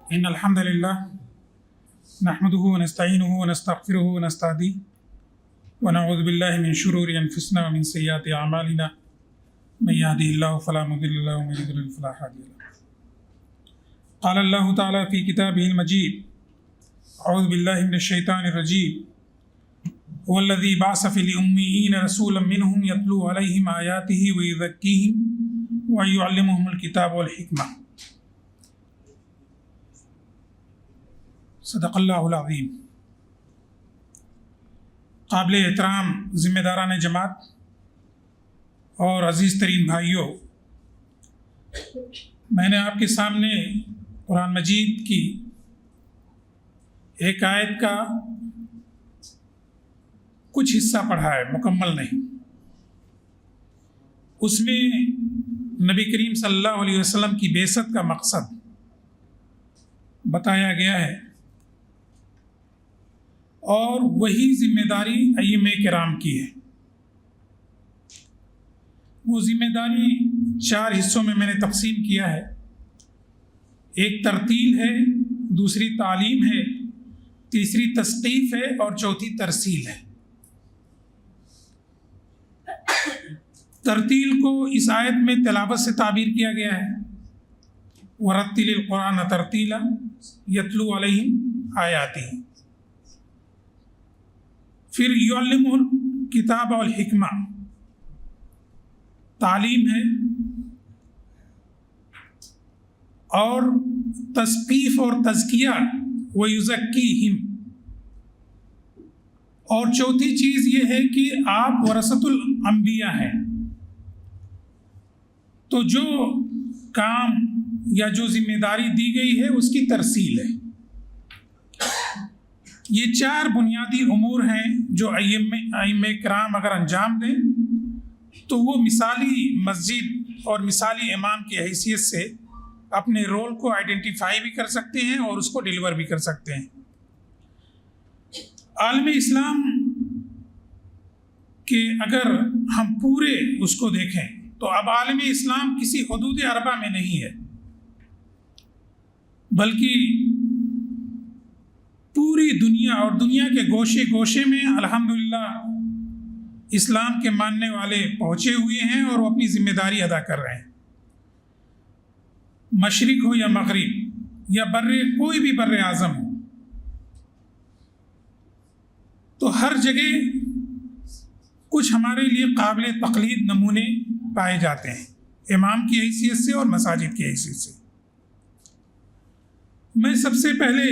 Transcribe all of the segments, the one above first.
इन्नल हम्दुलिल्लाह नहमदुहु व नस्तईनुहु व नस्तगफिरुहु व नस्तहदीह व नऊज़ु बिल्लाहि मिन शुरूरि अनफुसिना व मिन सय्यिआति अअमालिना मन यहदिहिल्लाहु फला मुदिल्ल लहु व मन युद्लिल फला हादिय लहु। क़ाल अल्लाहु तआला फ़ी किताबिहिल मजीद अऊज़ु बिल्लाहि मिनश शैतानिर रजीम हुवल्लज़ी बअस फ़िल उम्मिय्यीन रसूलन मिनहुम यतलू अलैहिम आयातिहि व युज़क्कीहिम व युअल्लिमुहुमुल किताब वल हिकमा। सदक़ल्लाहुल अज़ीम। काबिल एहतराम ज़िम्मेदारान जमात और अज़ीज़ तरीन भाइयों, मैंने आपके सामने कुरान मजीद की एक आयत का कुछ हिस्सा पढ़ा है, मुकम्मल नहीं। उसमें नबी करीम सल्लल्लाहु अलैहि वसल्लम की बेसत का मकसद बताया गया है और वही जिम्मेदारी अइम्मे किराम की है। वो जिम्मेदारी 4 हिस्सों में मैंने तकसीम किया है। एक तरतील है, दूसरी तालीम है, तीसरी तस्कीफ़ है और चौथी तरसील है। तरतील को इस आयत में तिलावत से ताबीर किया गया है, वरत्तिलिल कुरान तरतीला यतलू अलैहिम आयातिही। फिर युअल्लिमुहुल किताब वल हिकमा तालीम है, और तस्कीफ़ और तज़किया व युज़क्कीहिम, और चौथी चीज़ ये है कि आप वरसतुल अंबिया हैं। तो जो काम या जो जिम्मेदारी दी गई है उसकी तरसील है। ये 4 बुनियादी उमूर हैं जो अइम्मे किराम अगर अंजाम दें तो वो मिसाली मस्जिद और मिसाली इमाम की हैसियत से अपने रोल को आइडेंटिफाई भी कर सकते हैं और उसको डिलीवर भी कर सकते हैं। आलम इस्लाम के अगर हम पूरे उसको देखें तो अब आलम इस्लाम किसी हुदूद अरबा में नहीं है, बल्कि पूरी दुनिया और दुनिया के गोशे गोशे में अल्हम्दुलिल्लाह इस्लाम के मानने वाले पहुँचे हुए हैं और वो अपनी जिम्मेदारी अदा कर रहे हैं। मशरिक हो या मगरिब या बर्रे कोई भी बर्रे आज़म हो, तो हर जगह कुछ हमारे लिए काबिल तक़लीद नमूने पाए जाते हैं, इमाम की हैसियत से और मसाजिद की हैसियत से। मैं सबसे पहले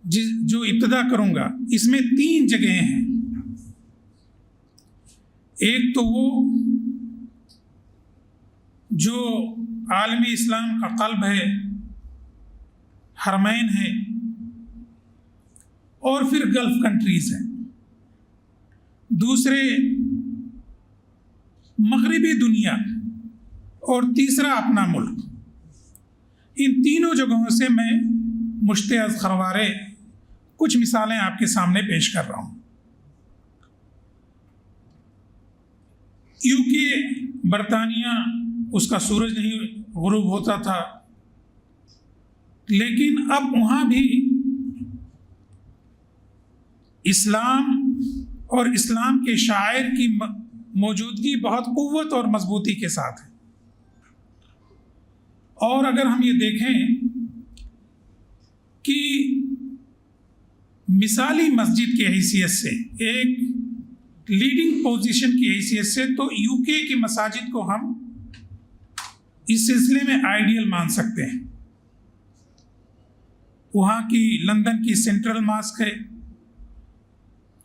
जो इब्तिदा करूँगा इसमें 3 जगहें हैं। एक तो वो जो आलम इस्लाम का क़ल्ब है, हरमैन है, और फिर गल्फ़ कंट्रीज़ हैं। दूसरे मगरिबी दुनिया, और तीसरा अपना मुल्क। इन तीनों जगहों से मैं मुश्तअज़ खरवारे कुछ मिसालें आपके सामने पेश कर रहा हूँ। यूके, बरतानिया, उसका सूरज नहीं गुरूब होता था, लेकिन अब वहाँ भी इस्लाम और इस्लाम के शायर की मौजूदगी बहुत क़ुव्वत और मजबूती के साथ है। और अगर हम ये देखें कि मिसाली मस्जिद की हैसियत से, एक लीडिंग पोजीशन की हैसियत से, तो यूके की मसाजिद को हम इस सिलसिले में आइडियल मान सकते हैं। वहाँ की लंदन की सेंट्रल मॉस्क है,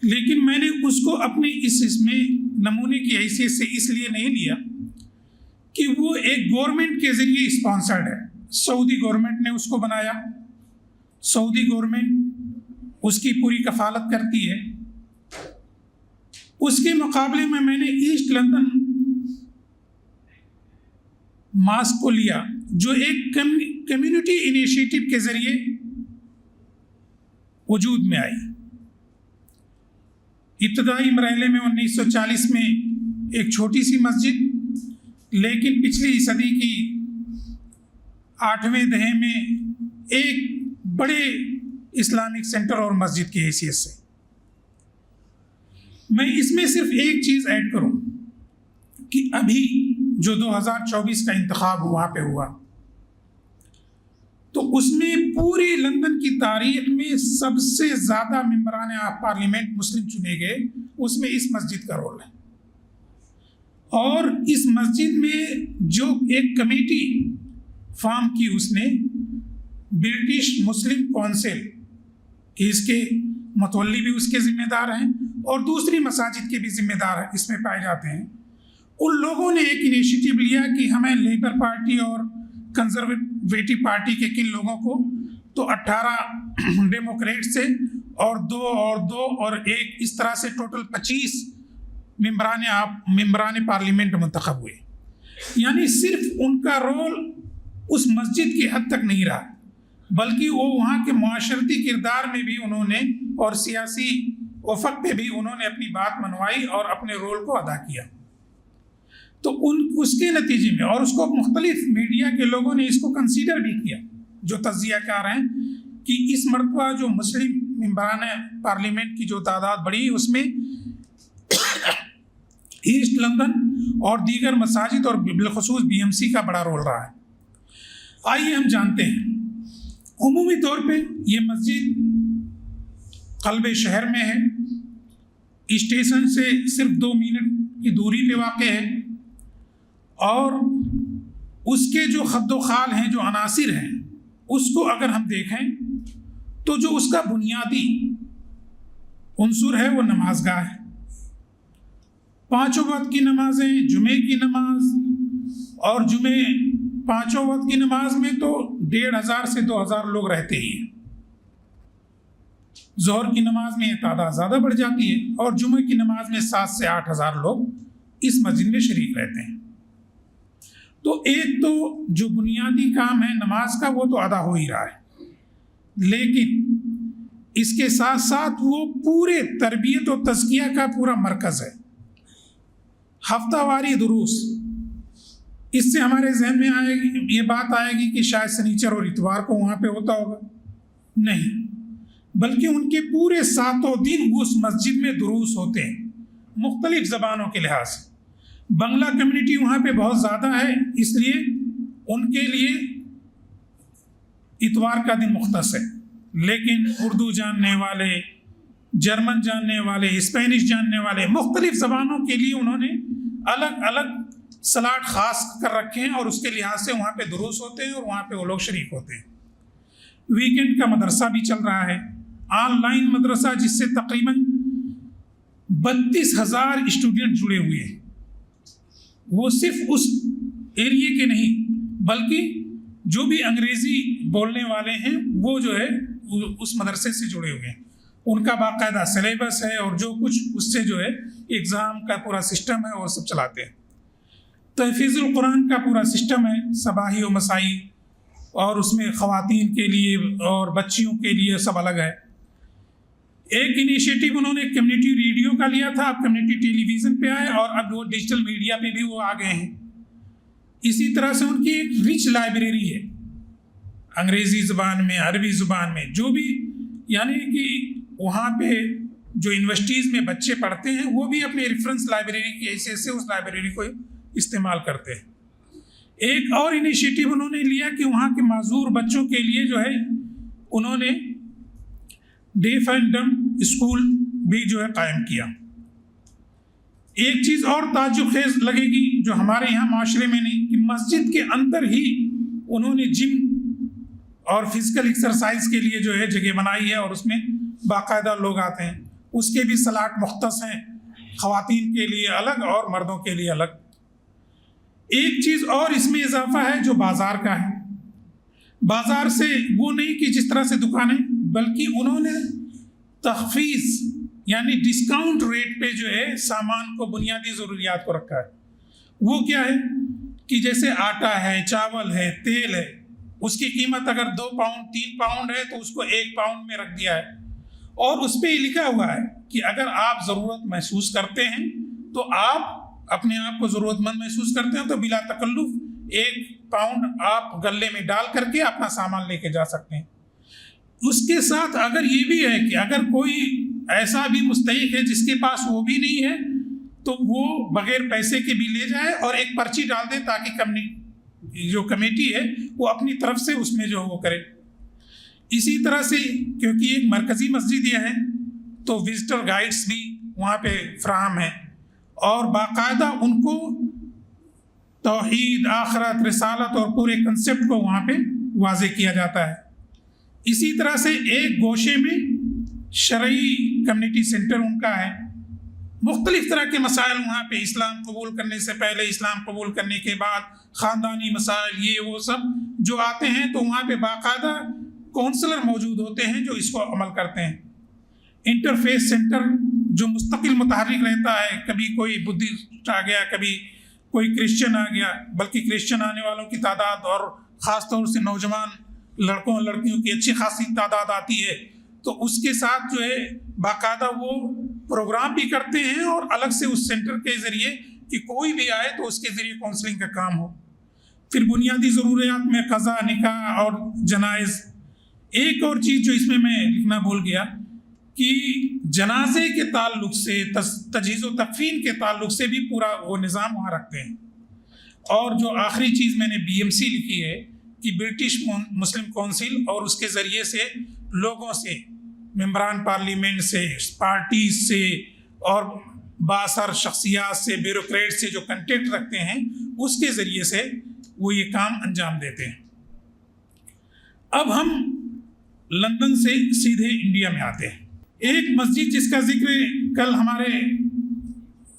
लेकिन मैंने उसको अपने इसमें नमूने की हैसियत से इसलिए नहीं लिया कि वो एक गवर्नमेंट के ज़रिए स्पॉन्सर्ड है। सऊदी गवर्नमेंट ने उसको बनाया, सऊदी गवर्नमेंट उसकी पूरी कफालत करती है। उसके मुकाबले में मैंने ईस्ट लंदन मॉस्क को लिया, जो एक कम्युनिटी इनिशिएटिव के ज़रिए वजूद में आई। इब्तदाई मरहले में 1940 में एक छोटी सी मस्जिद, लेकिन पिछली सदी की 8वें दहे में एक बड़े इस्लामिक सेंटर और मस्जिद की हैसियत से। मैं इसमें सिर्फ एक चीज़ ऐड करूं कि अभी जो 2024 का इंतखाब वहाँ पे हुआ, तो उसमें पूरी लंदन की तारीख में सबसे ज़्यादा मेंबरान पार्लियामेंट मुस्लिम चुने गए, उसमें इस मस्जिद का रोल है। और इस मस्जिद में जो एक कमेटी फॉर्म की उसने, ब्रिटिश मुस्लिम काउंसिल, इसके मतवल्ली भी उसके ज़िम्मेदार हैं और दूसरी मसाजिद के भी ज़िम्मेदार इसमें पाए जाते हैं। उन लोगों ने एक इनिशिएटिव लिया कि हमें लेबर पार्टी और कंजर्वेटिव पार्टी के किन लोगों को, तो 18 डेमोक्रेट से और दो और एक, इस तरह से टोटल 25 मेंबरान पार्लियामेंट मुंतखब हुए। यानी सिर्फ उनका रोल उस मस्जिद की हद तक नहीं रहा, बल्कि वो वहाँ के मुआशरती किरदार में भी उन्होंने और सियासी उफ़क़ पे भी उन्होंने अपनी बात मनवाई और अपने रोल को अदा किया। तो उसके नतीजे में, और उसको मुख्तलिफ मीडिया के लोगों ने इसको कंसीडर भी किया, जो तज्ज़िया कर रहे हैं कि इस मरतबा जो मुस्लिम मेंबरान पार्लियामेंट की जो तादाद बढ़ी, उसमें ईस्ट लंदन और दीगर मसाजिद और बिलखुसूस BMC का बड़ा रोल रहा है। आइए हम जानते हैं। उमूमी तौर पे ये मस्जिद क़ल्ब शहर में है, स्टेशन से सिर्फ 2 मिनट की दूरी पे वाक़ है, और उसके जो खद्दो खाल हैं, जो अनासिर हैं, उसको अगर हम देखें तो जो उसका बुनियादी उन्सुर है वो नमाजगाह है। 5 वक्त की नमाजें, जुमे की नमाज, और जुमे 5 वक्त की नमाज में तो 1500 से 2000 लोग रहते ही हैं। ज़ोहर की नमाज में ये तादाद ज़्यादा बढ़ जाती है, और जुमे की नमाज में 7 से 8000 लोग इस मस्जिद में शरीक रहते हैं। तो एक तो जो बुनियादी काम है नमाज का, वो तो अदा हो ही रहा है, लेकिन इसके साथ साथ वो पूरे तरबियत और तज़किया का पूरा मरकज़ है। हफ्तावारी दुरूस, इससे हमारे जहन में आएगी, ये बात आएगी कि शायद शनिचर और इतवार को वहाँ पे होता होगा, नहीं, बल्कि उनके पूरे 7 दिन उस मस्जिद में दुरूस होते हैं, मुख्तलिफ ज़बानों के लिहाज से। बंगला कम्युनिटी वहाँ पे बहुत ज़्यादा है, इसलिए उनके लिए इतवार का दिन मुख्तस है, लेकिन उर्दू जानने वाले, जर्मन जानने वाले, स्पेनिश जानने वाले, मुख्तलिफ ज़बानों के लिए उन्होंने अलग अलग सलाट ख़ास कर रखे हैं, और उसके लिहाज से वहाँ पे दुरूस होते हैं और वहाँ पे वो लोग शरीक होते हैं। वीकेंड का मदरसा भी चल रहा है, ऑनलाइन मदरसा, जिससे तकरीबन 32,000 स्टूडेंट जुड़े हुए हैं। वो सिर्फ उस एरिया के नहीं, बल्कि जो भी अंग्रेज़ी बोलने वाले हैं वो जो है उस मदरसे से जुड़े हुए हैं। उनका बाकायदा सिलेबस है, और जो कुछ उससे जो है एग्ज़ाम का पूरा सिस्टम है, और सब चलाते हैं। तहफ़ीज़ुल कुरान का पूरा सिस्टम है, सबाही व मसाई, और उसमें ख़वातीन के लिए और बच्चियों के लिए सब अलग है। एक इनिशिएटिव उन्होंने कम्युनिटी रेडियो का लिया था, अब कम्युनिटी टेलीविज़न पे आए, और अब वो डिजिटल मीडिया पे भी वो आ गए हैं। इसी तरह से उनकी एक रिच लाइब्रेरी है, अंग्रेज़ी ज़ुबान में, अरबी ज़ुबान में, जो भी, यानी कि वहाँ पे जो यूनिवर्सिटीज़ में बच्चे पढ़ते हैं वो भी अपने रेफरेंस लाइब्रेरी की हैसियत से उस लाइब्रेरी को इस्तेमाल करते हैं। एक और इनिशिएटिव उन्होंने लिया कि वहाँ के माजूर बच्चों के लिए जो है उन्होंने डेफ एंड डम स्कूल भी जो है कायम किया। एक चीज़ और ताज्जुब खेज लगेगी जो हमारे यहाँ माशरे में नहीं, कि मस्जिद के अंदर ही उन्होंने जिम और फिजिकल एक्सरसाइज के लिए जो है जगह बनाई है, और उसमें बाकायदा लोग आते हैं। उसके भी सलाट मुख्तस हैं, ख़वातीन के लिए अलग और मर्दों के लिए अलग। एक चीज़ और इसमें इजाफा है जो बाज़ार का है। बाज़ार से वो नहीं कि जिस तरह से दुकानें, बल्कि उन्होंने तख़फ़ीज़ यानी डिस्काउंट रेट पे जो है सामान को, बुनियादी ज़रूरियात को रखा है। वो क्या है कि जैसे आटा है, चावल है, तेल है, उसकी कीमत अगर 2 पाउंड 3 पाउंड है तो उसको 1 पाउंड में रख दिया है, और उस पर लिखा हुआ है कि अगर आप ज़रूरत महसूस करते हैं तो आप अपने आप को ज़रूरतमंद महसूस करते हैं तो बिला तकल्लुफ़ 1 पाउंड आप गले में डाल करके अपना सामान लेके जा सकते हैं। उसके साथ अगर ये भी है कि अगर कोई ऐसा भी मुस्तहिक है जिसके पास वो भी नहीं है, तो वो बगैर पैसे के भी ले जाए और एक पर्ची डाल दे, ताकि जो कमेटी है वो अपनी तरफ से उसमें जो वो करे। इसी तरह से क्योंकि एक मरकज़ी मस्जिद ये है, तो विजिटर गाइड्स भी वहाँ पे फ्राहम है और बाकायदा उनको तौहीद, आखिरत, रिसालत और पूरे कंसेप्ट को वहाँ पे वाज़े किया जाता है। इसी तरह से एक गोशे में शरई कम्युनिटी सेंटर उनका है। मुख्तलिफ तरह के मसाइल वहाँ पे, इस्लाम कबूल करने से पहले, इस्लाम कबूल करने के बाद, ख़ानदानी मसाइल, ये वो सब जो आते हैं, तो वहाँ पे बाकायदा काउंसलर मौजूद होते हैं जो इसको अमल करते हैं। इंटरफेस सेंटर जो मुस्तकिल मुतहर्रिक रहता है, कभी कोई बुद्धिस्ट आ गया, कभी कोई क्रिश्चियन आ गया, बल्कि क्रिश्चियन आने वालों की तादाद और ख़ास तौर से नौजवान लड़कों और लड़कियों की अच्छी खासी तादाद आती है, तो उसके साथ जो है बाकायदा वो प्रोग्राम भी करते हैं और अलग से उस सेंटर के ज़रिए कि कोई भी आए तो उसके ज़रिए काउंसलिंग का काम हो। फिर बुनियादी ज़रूरियात में क़ज़ा, निकाह और जनाइज़। एक और चीज़ जो इसमें मैं लिखना भूल गया कि जनाजे के ताल्लुक़ से, तजहीज़ व तकफ़ीन के ताल्लुक़ से भी पूरा वो निज़ाम वहाँ रखते हैं। और जो आखिरी चीज़ मैंने BMC लिखी है कि ब्रिटिश मुस्लिम काउंसिल और उसके ज़रिए से लोगों से, मेंबरान पार्लियामेंट से, पार्टीज से और बासर शख्सियात से, ब्यूरोक्रेट से जो कंटेक्ट रखते हैं, उसके ज़रिए से वो ये काम अंजाम देते हैं। अब हम लंदन से सीधे इंडिया में आते हैं। एक मस्जिद जिसका जिक्र कल हमारे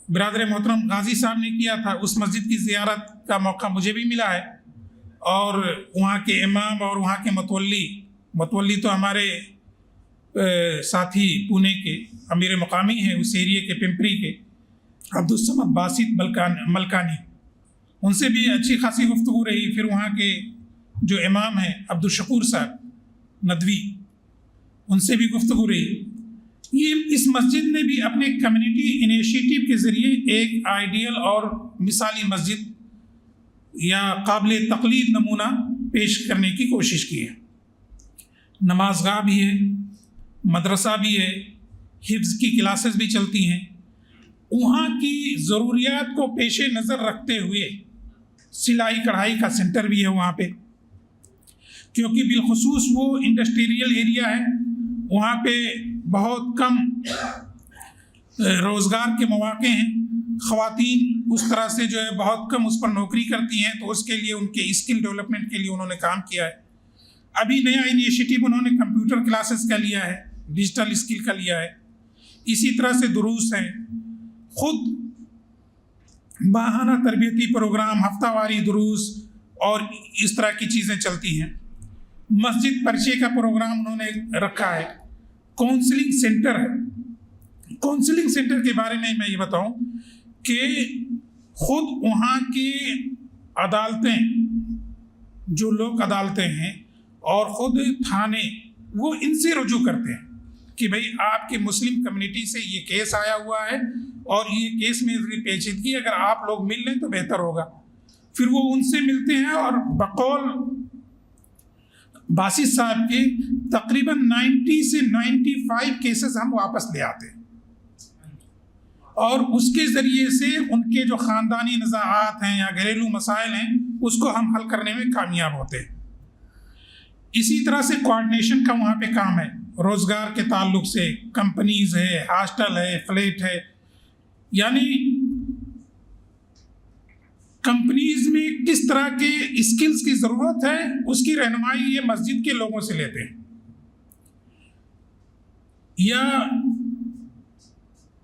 बिरादर मोहतरम गाजी साहब ने किया था, उस मस्जिद की ज़ियारत का मौका मुझे भी मिला है और वहाँ के इमाम और वहाँ के मतवल्ली तो हमारे साथी पुणे के अमीर मकामी हैं, उस एरिए के, पिंपरी के, अब्दुल बासित मलकानी, उनसे भी अच्छी खासी गुफ्तगू रही। फिर वहाँ के जो इमाम हैं अब्दुल शकूर साहब नदवी, उनसे भी गुफ्तगू रही। ये इस मस्जिद ने भी अपने कम्युनिटी इनिशिएटिव के ज़रिए एक आइडियल और मिसाली मस्जिद या काबिल तक़लीद नमूना पेश करने की कोशिश की है। नमाज़गाह भी है, मदरसा भी है, हिफ्ज़ की क्लासेस भी चलती हैं। वहाँ की ज़रूरियात को पेश नज़र रखते हुए सिलाई कढ़ाई का सेंटर भी है वहाँ पे, क्योंकि बिलखुसूस वो इंडस्ट्रियल एरिया है, वहाँ पे बहुत कम रोज़गार के मौक़े हैं। ख़वातीन उस तरह से जो है बहुत कम उस पर नौकरी करती हैं, तो उसके लिए उनके स्किल डेवलपमेंट के लिए उन्होंने काम किया है। अभी नया इनिशिएटिव उन्होंने कंप्यूटर क्लासेस का लिया है, डिजिटल स्किल का लिया है। इसी तरह से दुरूस हैं, ख़ुद माहाना तरबियती प्रोग्राम, हफ्तावारी दुरूस और इस तरह की चीज़ें चलती हैं। मस्जिद परिचय का प्रोग्राम उन्होंने रखा है। काउंसलिंग सेंटर है। काउंसलिंग सेंटर के बारे में मैं ये बताऊं कि ख़ुद वहाँ की अदालतें, जो लोक अदालतें हैं और ख़ुद थाने, वो इनसे रुजू करते हैं कि भाई आपकी मुस्लिम कम्युनिटी से ये केस आया हुआ है और ये केस में पेचीदगी, अगर आप लोग मिल लें तो बेहतर होगा। फिर वो उनसे मिलते हैं और बकौल बासित साहब के तकरीबन 90 से 95 केसेस हम वापस ले आते हैं और उसके ज़रिए से उनके जो ख़ानदानी निज़ाआत हैं या घरेलू मसाइल हैं, उसको हम हल करने में कामयाब होते हैं। इसी तरह से कोऑर्डिनेशन का वहाँ पे काम है, रोज़गार के ताल्लुक़ से, कंपनीज़ है, हॉस्टल है, फ्लैट है, यानी कंपनीज़ में किस तरह के स्किल्स की ज़रूरत है, उसकी रहनुमाई ये मस्जिद के लोगों से लेते हैं। या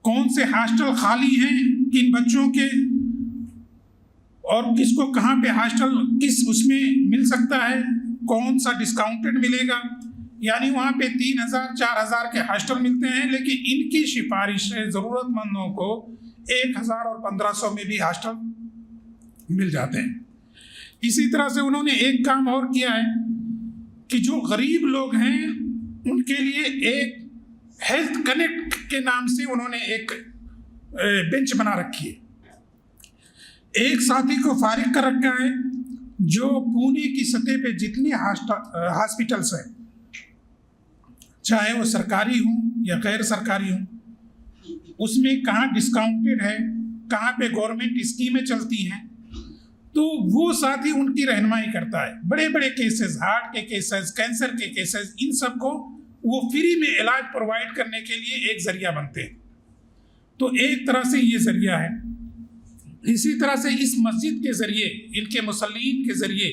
कौन से हॉस्टल खाली हैं किन बच्चों के, और किसको कहाँ पे हॉस्टल किस उसमें मिल सकता है, कौन सा डिस्काउंटेड मिलेगा। यानी वहाँ पे 3000 4000 के हॉस्टल मिलते हैं, लेकिन इनकी सिफारिश है ज़रूरतमंदों को 1000 और 1500 में भी हॉस्टल मिल जाते हैं। इसी तरह से उन्होंने एक काम और किया है कि जो गरीब लोग हैं उनके लिए एक हेल्थ कनेक्ट के नाम से उन्होंने एक बेंच बना रखी है। एक साथी को फारिग कर रखा है, जो पुणे की सतह पे जितने हॉस्पिटल्स हैं, चाहे वो सरकारी हों या गैर सरकारी हों, उसमें कहाँ डिस्काउंटेड है, कहाँ पे गवर्नमेंट स्कीमें चलती हैं, तो वो साथ ही उनकी रहनुमाई करता है। बड़े बड़े केसेस, हार्ट के केसेस, कैंसर के केसेस, इन सब को वो फ्री में इलाज प्रोवाइड करने के लिए एक जरिया बनते हैं। तो एक तरह से ये जरिया है। इसी तरह से इस मस्जिद के ज़रिए, इनके मुसल्लीन के ज़रिए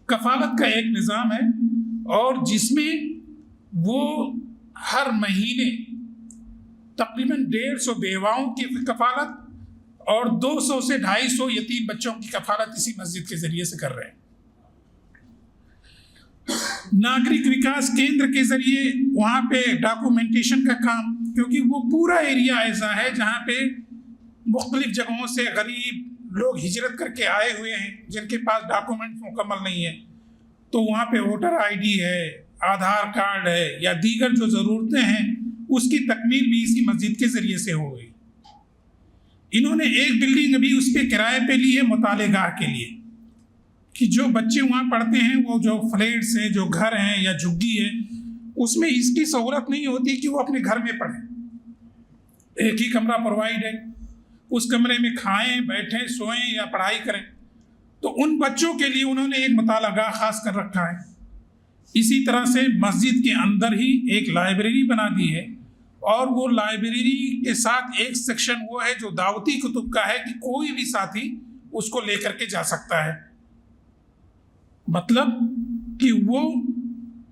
कफ़ालत का एक निज़ाम है, और जिसमें वो हर महीने तकरीबन 150 बेवाओं की कफ़ालत और 200 से 250 यतीम बच्चों की कफ़ालत इसी मस्जिद के ज़रिए से कर रहे हैं। नागरिक विकास केंद्र के ज़रिए वहाँ पे डॉक्यूमेंटेशन का काम, क्योंकि वो पूरा एरिया ऐसा है जहाँ पे मुख्तलिफ जगहों से गरीब लोग हिजरत करके आए हुए हैं जिनके पास डॉक्यूमेंट्स मुकम्मल नहीं है, तो वहाँ पे वोटर आईडी है, आधार कार्ड है या दीगर जो ज़रूरतें हैं, उसकी तकमील भी इसी मस्जिद के ज़रिए से हो गई। इन्होंने एक बिल्डिंग अभी उस पर किराए पे ली है मुतालेगाह के लिए, कि जो बच्चे वहाँ पढ़ते हैं, वो जो फ्लैट्स हैं, जो घर हैं या झुग्गी है, उसमें इसकी सहूलत नहीं होती कि वो अपने घर में पढ़ें। एक ही कमरा प्रोवाइड है, उस कमरे में खाएं, बैठें, सोएं या पढ़ाई करें। तो उन बच्चों के लिए उन्होंने एक मुतालगाह खास कर रखा है। इसी तरह से मस्जिद के अंदर ही एक लाइब्रेरी बना दी है, और वो लाइब्रेरी के साथ एक सेक्शन वो है जो दावती कुतुब का है, कि कोई भी साथी उसको लेकर के जा सकता है। मतलब कि वो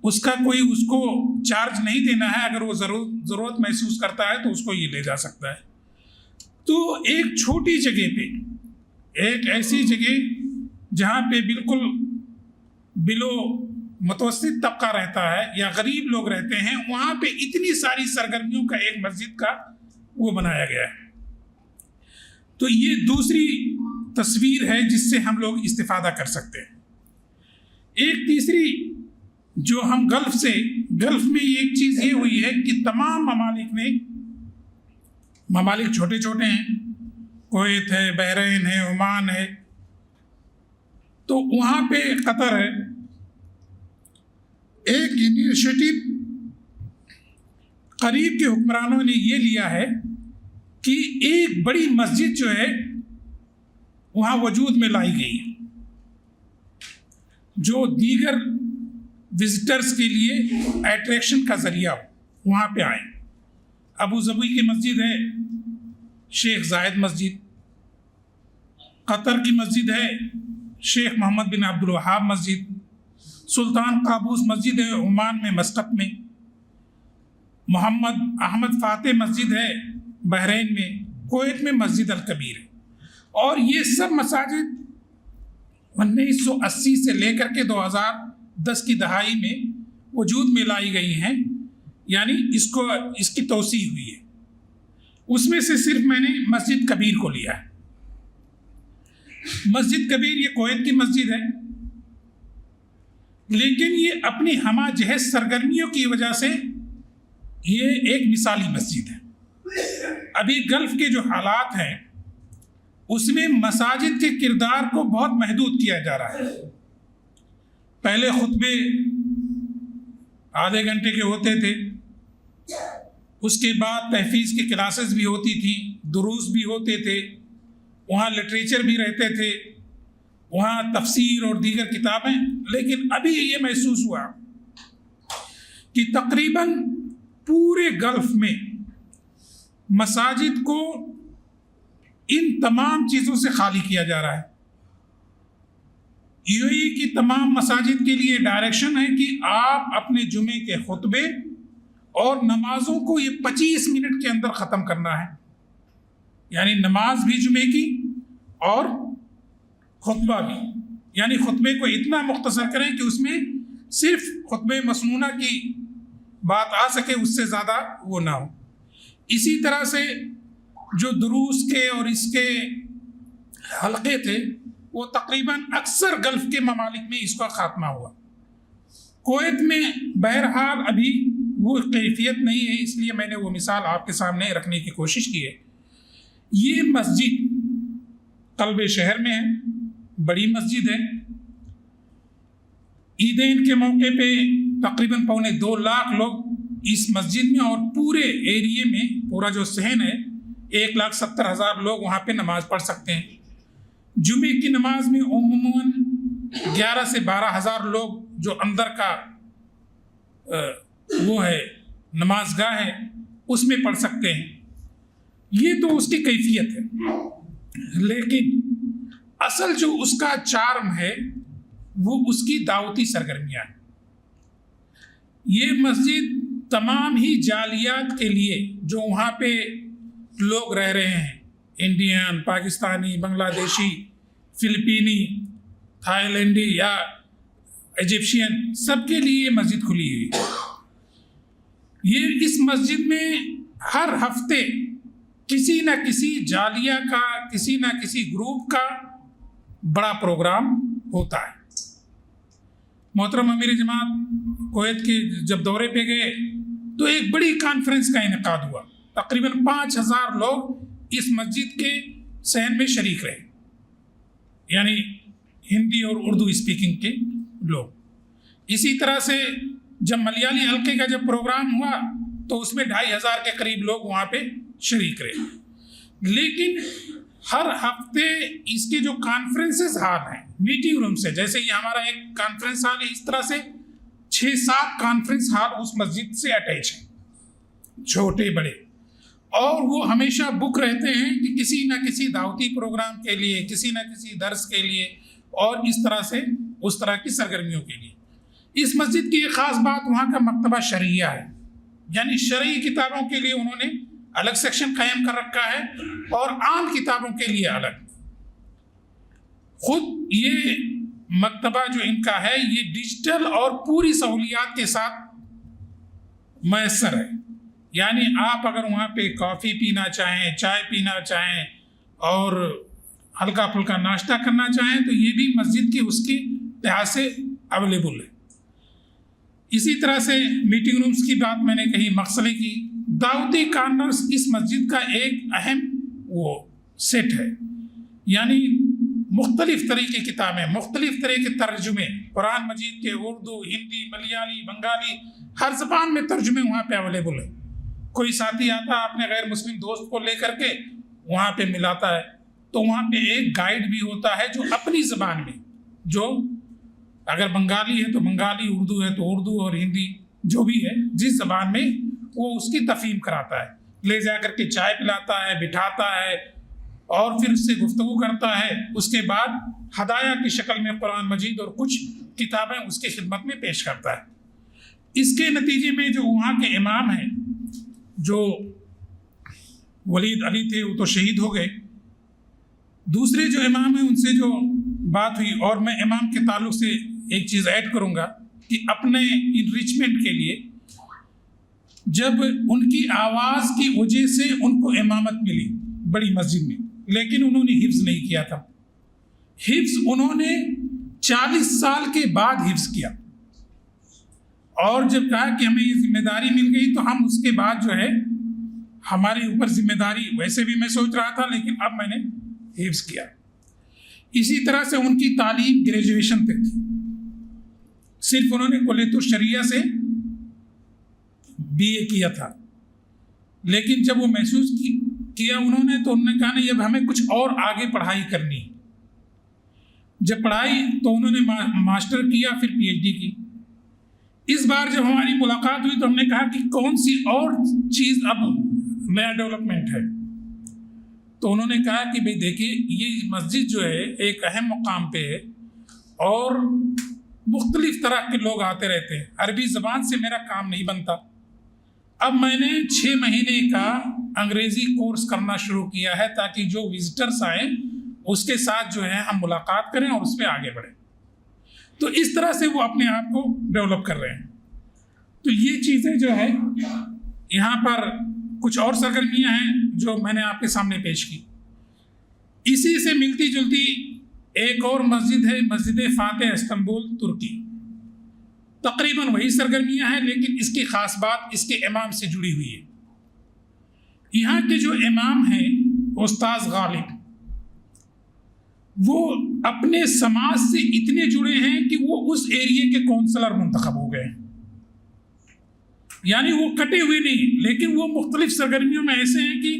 उसका कोई उसको चार्ज नहीं देना है, अगर वो ज़रूरत महसूस करता है तो उसको ये ले जा सकता है। तो एक छोटी जगह पे, एक ऐसी जगह जहाँ पे बिल्कुल बिलो मुतवस्सित तबका रहता है या गरीब लोग रहते हैं, वहाँ पे इतनी सारी सरगर्मियों का एक मस्जिद का वो बनाया गया है। तो ये दूसरी तस्वीर है जिससे हम लोग इस्तिफादा कर सकते हैं। एक तीसरी जो हम गल्फ में एक चीज़ ये हुई है कि तमाम ममालिक छोटे छोटे हैं, कुवैत है, बहरीन है, ओमान है, तो वहाँ पे कतर है। एक इनिशिएटिव करीब के हुक्मरानों ने ये लिया है कि एक बड़ी मस्जिद जो है वहाँ वजूद में लाई गई है, जो दीगर विजिटर्स के लिए अट्रैक्शन का ज़रिया हो, वहाँ पे आए। अबू ज़बी की मस्जिद है, शेख जायद मस्जिद। कतर की मस्जिद है शेख मोहम्मद बिन अब्दुल वहाब मस्जिद। सुल्तान काबूस मस्जिद है ओमान में, मस्कत में। मोहम्मद अहमद फ़ाते मस्जिद है बहरीन में। कुवैत में मस्जिद अल कबीर है। और ये सब मसाजिद 1980 से लेकर के 2010 की दहाई में वजूद में लाई गई हैं, यानी इसकी तोसी हुई है। उसमें से सिर्फ मैंने मस्जिद कबीर को लिया है। मस्जिद कबीर ये कुवैत की मस्जिद है, लेकिन ये अपनी हमा जहज सरगर्मियों की वजह से ये एक मिसाली मस्जिद है। अभी गल्फ के जो हालात हैं उसमें मसाजिद के किरदार को बहुत महदूद किया जा रहा है। पहले खुतबे आधे घंटे के होते थे, उसके बाद तहफीज़ की क्लासेस भी होती थी, दुरूस भी होते थे, वहाँ लिटरेचर भी रहते थे, वहाँ तफसीर और दीगर किताबें। लेकिन अभी ये महसूस हुआ कि तकरीबन पूरे गल्फ में मसाजिद को इन तमाम चीज़ों से खाली किया जा रहा है। यूएई की तमाम मसाजिद के लिए डायरेक्शन है कि आप अपने जुमे के खुतबे और नमाजों को ये 25 मिनट के अंदर ख़त्म करना है, यानी नमाज भी जुमे की और खुतबा भी, यानी खुतबे को इतना मुख्तसर करें कि उसमें सिर्फ खुतबे मसनूना की बात आ सके, उससे ज़्यादा वो ना हो। इसी तरह से जो दुरूस के और इसके हल्के थे वो तकरीबन अक्सर गल्फ के ममालिक में इसका ख़ात्मा हुआ। कुवैत में बहरहाल अभी वो कैफियत नहीं है, इसलिए मैंने वो मिसाल आपके सामने रखने की कोशिश की है। ये मस्जिद कल्बे शहर में है, बड़ी मस्जिद है, ईदैन के मौके पे तकरीबन 2.25 लाख लोग इस मस्जिद में और पूरे एरिए में, पूरा जो सहन है, 1,70,000 लोग वहाँ पे नमाज पढ़ सकते हैं। जुमे की नमाज में उम्मूमन 11 से 12,000 लोग जो अंदर का वो है नमाजगाह है उसमें पढ़ सकते हैं। ये तो उसकी कैफियत है, लेकिन असल जो उसका चार्म है वो उसकी दावती सरगर्मियाँ हैं। ये मस्जिद तमाम ही जालियात के लिए जो वहाँ पे लोग रह रहे हैं, इंडियन, पाकिस्तानी, बांग्लादेशी, फिलिपीनी, थाईलैंडी या इजिप्शियन, सबके लिए ये मस्जिद खुली हुई है। ये इस मस्जिद में हर हफ्ते किसी न किसी जालिया का, किसी न किसी ग्रुप का बड़ा प्रोग्राम होता है। मोहतरम अमीर जमात कुवैत के जब दौरे पे गए तो एक बड़ी कॉन्फ्रेंस का इनेकाद हुआ। तकरीबन 5,000 लोग इस मस्जिद के सहन में शरीक रहे, यानी हिंदी और उर्दू स्पीकिंग के लोग। इसी तरह से जब मलयाली हल्के का जब प्रोग्राम हुआ तो उसमें 2,500 के करीब लोग वहाँ पे शरीक रहे। लेकिन हर हफ्ते इसके जो कॉन्फ्रेंसेस हाल हैं, मीटिंग रूम से, जैसे ये हमारा एक कॉन्फ्रेंस हाल है, इस तरह से 6-7 कॉन्फ्रेंस हाल उस मस्जिद से अटैच हैं, छोटे बड़े, और वो हमेशा बुक रहते हैं कि किसी न किसी दावती प्रोग्राम के लिए, किसी न किसी दर्स के लिए और इस तरह से उस तरह की सरगर्मियों के लिए। इस मस्जिद की एक ख़ास बात वहाँ का मकतबा शरिया है, यानी शरई किताबों के लिए उन्होंने अलग सेक्शन कायम कर रखा है और आम किताबों के लिए अलग। खुद ये मकतबा जो इनका है ये डिजिटल और पूरी सहूलियात के साथ मैसर है, यानी आप अगर वहाँ पे कॉफ़ी पीना चाहें, चाय पीना चाहें और हल्का फुल्का नाश्ता करना चाहें तो ये भी मस्जिद की उसकी लिहाज से अवेलेबल है। इसी तरह से मीटिंग रूम्स की बात मैंने कही, मकसले की, दावती कॉर्नर्स इस मस्जिद का एक अहम वो सेट है, यानी मुख्तलिफ तरह की किताबें, मुख्तलिफ तरह के तर्जुमे, कुरान मजीद के उर्दू, हिंदी, मलयाली, बंगाली, हर ज़बान में तर्जुमे वहाँ पे अवेलेबल है। कोई साथी आता है अपने गैर मुस्लिम दोस्त को लेकर के वहाँ पे मिलाता है, तो वहाँ पे एक गाइड भी होता है जो अपनी ज़बान में, जो अगर बंगाली है तो बंगाली, उर्दू है तो उर्दू और हिंदी, जो भी है जिस ज़बान में, वो उसकी तफ़हीम कराता है, ले जा कर के चाय पिलाता है, बिठाता है और फिर उससे गुफ्तगू करता है। उसके बाद हदाया की शक्ल में कुरान मजीद और कुछ किताबें उसकी खिदमत में पेश करता है। इसके नतीजे में जो वहाँ के इमाम हैं, जो वलीद अली थे, वो तो शहीद हो गए। दूसरे जो इमाम हैं उनसे जो बात हुई, और मैं इमाम के ताल्लुक से एक चीज़ ऐड करूँगा कि अपने इनरिचमेंट के लिए जब उनकी आवाज़ की वजह से उनको इमामत मिली बड़ी मस्जिद में, लेकिन उन्होंने हिफ्ज़ नहीं किया था। हिफ्ज़ उन्होंने 40 साल के बाद हिफ्ज़ किया, और जब कहा कि हमें ये जिम्मेदारी मिल गई तो हम उसके बाद जो है हमारे ऊपर जिम्मेदारी, वैसे भी मैं सोच रहा था लेकिन अब मैंने हिफ्ज़ किया। इसी तरह से उनकी तालीम ग्रेजुएशन तक थी, सिर्फ उन्होंने कुल्लियतुल शरिया से BA किया था, लेकिन जब वो महसूस किया उन्होंने, तो उन्होंने कहा नहीं, अब हमें कुछ और आगे पढ़ाई करनी। जब पढ़ाई तो उन्होंने मास्टर किया, फिर PhD की। इस बार जब हमारी मुलाकात हुई तो हमने कहा कि कौन सी और चीज़ अब नया डेवलपमेंट है, तो उन्होंने कहा कि भाई देखिए, ये मस्जिद जो है एक अहम मुकाम पे है और मुख्तलिफ तरह के लोग आते रहते हैं, अरबी ज़बान से मेरा काम नहीं बनता। अब मैंने 6 महीने का अंग्रेज़ी कोर्स करना शुरू किया है ताकि जो विजिटर्स आए उसके साथ जो है हम मुलाकात करें और उस पर आगे बढ़ें। तो इस तरह से वो अपने आप को डेवलप कर रहे हैं। तो ये चीज़ें जो है यहाँ पर कुछ और सरगर्मियाँ हैं जो मैंने आपके सामने पेश की। इसी से मिलती जुलती एक और मस्जिद है, मस्जिद फ़ातिह इस्तांबुल तुर्की। तकरीबन वही सरगर्मियाँ हैं, लेकिन इसकी ख़ास बात इसके इमाम से जुड़ी हुई है। यहाँ के जो इमाम हैं उस्ताद गालिब, वो अपने समाज से इतने जुड़े हैं कि वो उस एरिया के काउंसलर मुंतखब हो गए, यानी वो कटे हुए नहीं, लेकिन वो मुख्तलिफ सरगर्मियों में ऐसे हैं कि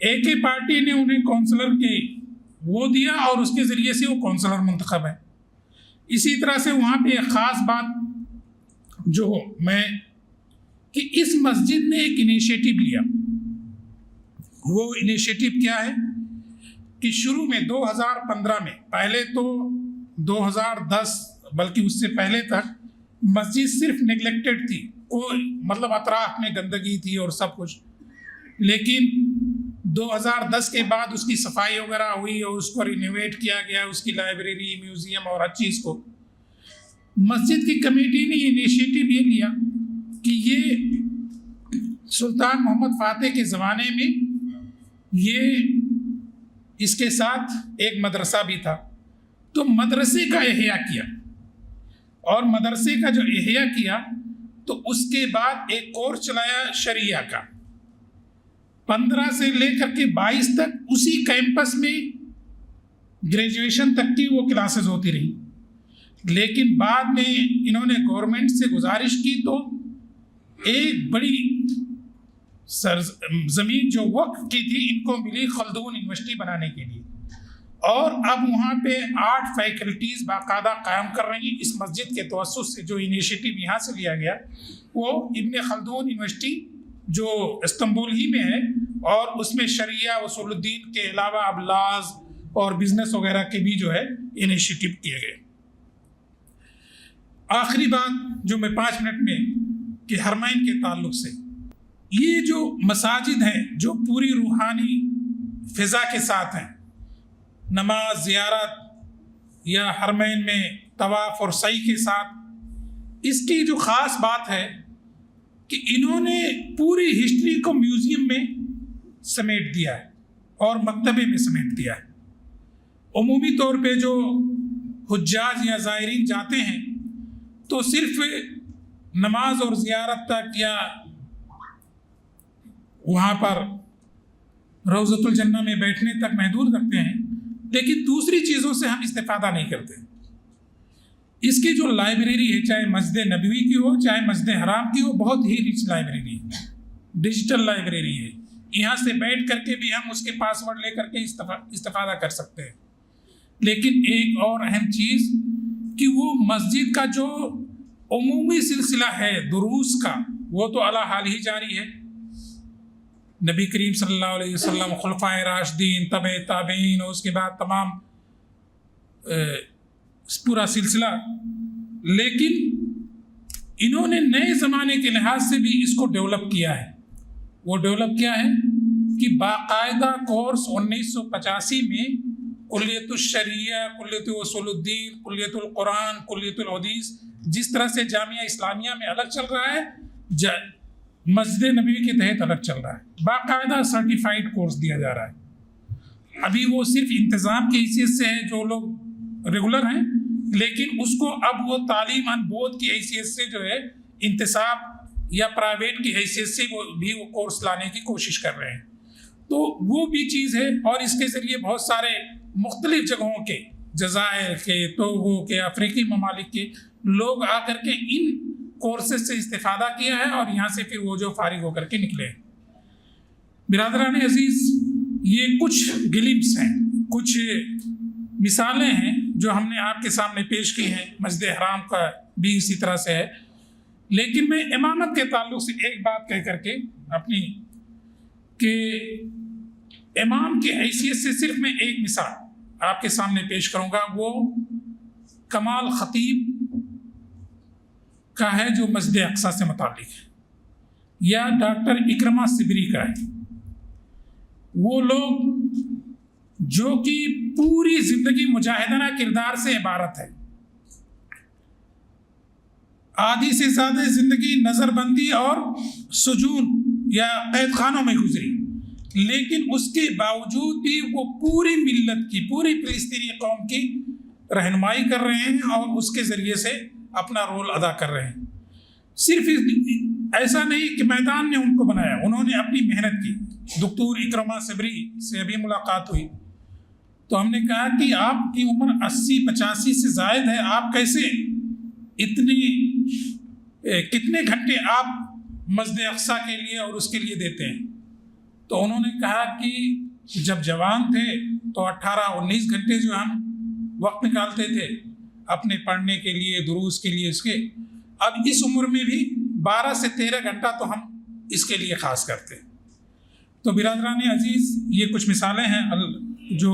एक पार्टी ने उन्हें काउंसलर के वो दिया और उसके ज़रिए से वो काउंसलर मुंतखब है। इसी तरह से वहाँ पे एक ख़ास बात जो मैं कि इस मस्जिद ने एक इनिशिएटिव लिया। वो इनिशिएटिव क्या है कि शुरू में 2015 में, पहले तो 2010 बल्कि उससे पहले तक मस्जिद सिर्फ नेग्लेक्टेड थी, कोई मतलब अतराफ में गंदगी थी और सब कुछ, लेकिन 2010 के बाद उसकी सफाई वगैरह हुई और उसको रिनोवेट किया गया, उसकी लाइब्रेरी, म्यूज़ियम और हर चीज़ को। मस्जिद की कमेटी ने इनिशिएटिव ये लिया कि ये सुल्तान मोहम्मद फ़ातिह के ज़माने में ये इसके साथ एक मदरसा भी था, तो मदरसे का एहया किया, और मदरसे का जो एहया किया तो उसके बाद एक कोर्स चलाया शरिया का। 15 से लेकर के 22 तक उसी कैंपस में ग्रेजुएशन तक की वो क्लासेस होती रही, लेकिन बाद में इन्होंने गवर्नमेंट से गुजारिश की तो एक बड़ी ज़मीन जो वक्फ की थी इनको मिली खल्दून यूनिवर्सिटी बनाने के लिए, और अब वहाँ पे 8 फैकल्टीज़ बाकायदा कायम कर रही हैं। इस मस्जिद के तवस्सुस से जो इनिशिएटिव यहाँ से लिया गया वो इब्न खल्दून यूनिवर्सिटी जो इस्तांबुल ही में है, और उसमें शरिया उसूलुद्दीन के अलावा अब लॉज और बिजनेस वगैरह के भी जो है इनिशिएटिव किए गए। आखिरी बात जो मैं 5 मिनट में कि हरमैन के ताल्लुक से, ये जो मसाजिद हैं जो पूरी रूहानी फ़िज़ा के साथ हैं, नमाज, ज़ियारत या हरमैन में तवाफ़ और सई के साथ, इसकी जो ख़ास बात है कि इन्होंने पूरी हिस्ट्री को म्यूज़ियम में समेट दिया है और मकतबे में समेट दिया है। उमूमी तौर पे जो हुज्जाज या ज़ायरीन जाते हैं तो सिर्फ नमाज और ज़ियारत तक या वहाँ पर रौज़तुल जन्नह में बैठने तक महदूद रखते हैं, लेकिन दूसरी चीज़ों से हम इस्तेफ़ादा नहीं करते। इसकी जो लाइब्रेरी है, चाहे मस्जिद नबवी की हो चाहे मस्जिद हराम की हो, बहुत ही रिच लाइब्रेरी है, डिजिटल लाइब्रेरी है। यहाँ से बैठ करके भी हम उसके पासवर्ड ले करके इस्तेफ़ादा कर सकते हैं। लेकिन एक और अहम चीज़ कि वो मस्जिद का जो उमूमी सिलसिला है दुरूस का, वो तो अला हाल ही जारी है। नबी करीम सल्लल्लाहु अलैहि वसल्लम, खुलफाए राशिदीन, तबे ताबीन और उसके बाद तमाम पूरा सिलसिला, लेकिन इन्होंने नए ज़माने के लिहाज से भी इसको डेवलप किया है। वो डेवलप किया है कि बाकायदा कोर्स 1985 में कुल्लियतुल शरिया, कुल्लियतुल उसूलुद्दीन, कुल्लियतुल कुरान, कुल्लियतुल हदीस, जिस तरह से जामिया इस्लामिया में अलग चल रहा है, मस्जिद नबवी के तहत अलग चल रहा है। बाकायदा सर्टिफाइड कोर्स दिया जा रहा है। अभी वो सिर्फ इंतज़ाम की हैसियत से है जो लोग रेगुलर हैं, लेकिन उसको अब वो तालीम अन बोर्ड की हैसियत से जो है इंतसाब या प्राइवेट की हैसियत से वो कोर्स लाने की कोशिश कर रहे हैं। तो वो भी चीज़ है, और इसके ज़रिए बहुत सारे मुख्तलिफ जगहों के, जज़ायर के, टोगो के, अफ्रीकी ममालिक के लोग आकर के इन कोर्सेज से इस्तेफ़ादा किया है और यहाँ से फिर वो जो फारिग होकर के निकले। बिरादरान अज़ीज़, ये कुछ ग्लिम्स हैं, कुछ मिसालें हैं जो हमने आपके सामने पेश की हैं। मस्जिद हराम का भी इसी तरह से है, लेकिन मैं इमामत के ताल्लुक़ से एक बात कह करके अपनी कि इमाम की हैसियत से सिर्फ मैं एक मिसाल आपके सामने पेश करूँगा। वो कमाल ख़तीब का है जो मस्जिद अक्सा से मुताल्लिक़ है, या डॉक्टर इकरमा सिबरी का है। वो लोग जो कि पूरी ज़िंदगी मुजाहिदाना किरदार से इबारत है, आधी से ज़्यादा ज़िंदगी नज़रबंदी और सुजून या कैद खानों में गुजरी, लेकिन उसके बावजूद भी वो पूरी मिल्लत की, पूरी फ़िलिस्तीनी कौम की रहनुमाई कर रहे हैं और उसके ज़रिए से अपना रोल अदा कर रहे हैं। सिर्फ ऐसा नहीं कि मैदान ने उनको बनाया, उन्होंने अपनी मेहनत की। डॉक्टर इकरमा सिबरी से अभी मुलाकात हुई, तो हमने कहा कि आपकी उम्र 80-85 से ज़ायद है, आप कैसे कितने घंटे आप मस्जिद अक़सा के लिए और उसके लिए देते हैं? तो उन्होंने कहा कि जब जवान थे तो 18-19 घंटे जो हम वक्त निकालते थे अपने पढ़ने के लिए, दुरूस के लिए इसके, अब इस उम्र में भी 12 से 13 घंटा तो हम इसके लिए ख़ास करते हैं। तो बिरादरान अजीज़, ये कुछ मिसालें हैं जो,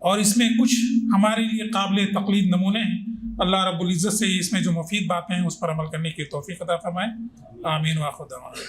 और इसमें कुछ हमारे लिए काबिल तक़लीद नमूने हैं। अल्लाह रब्बुल इज़्ज़त से इसमें जो मुफीद बातें हैं उस पर अमल करने की तौफ़ीक़ अता फ़रमाए। आमीन व आखिर दअवाना।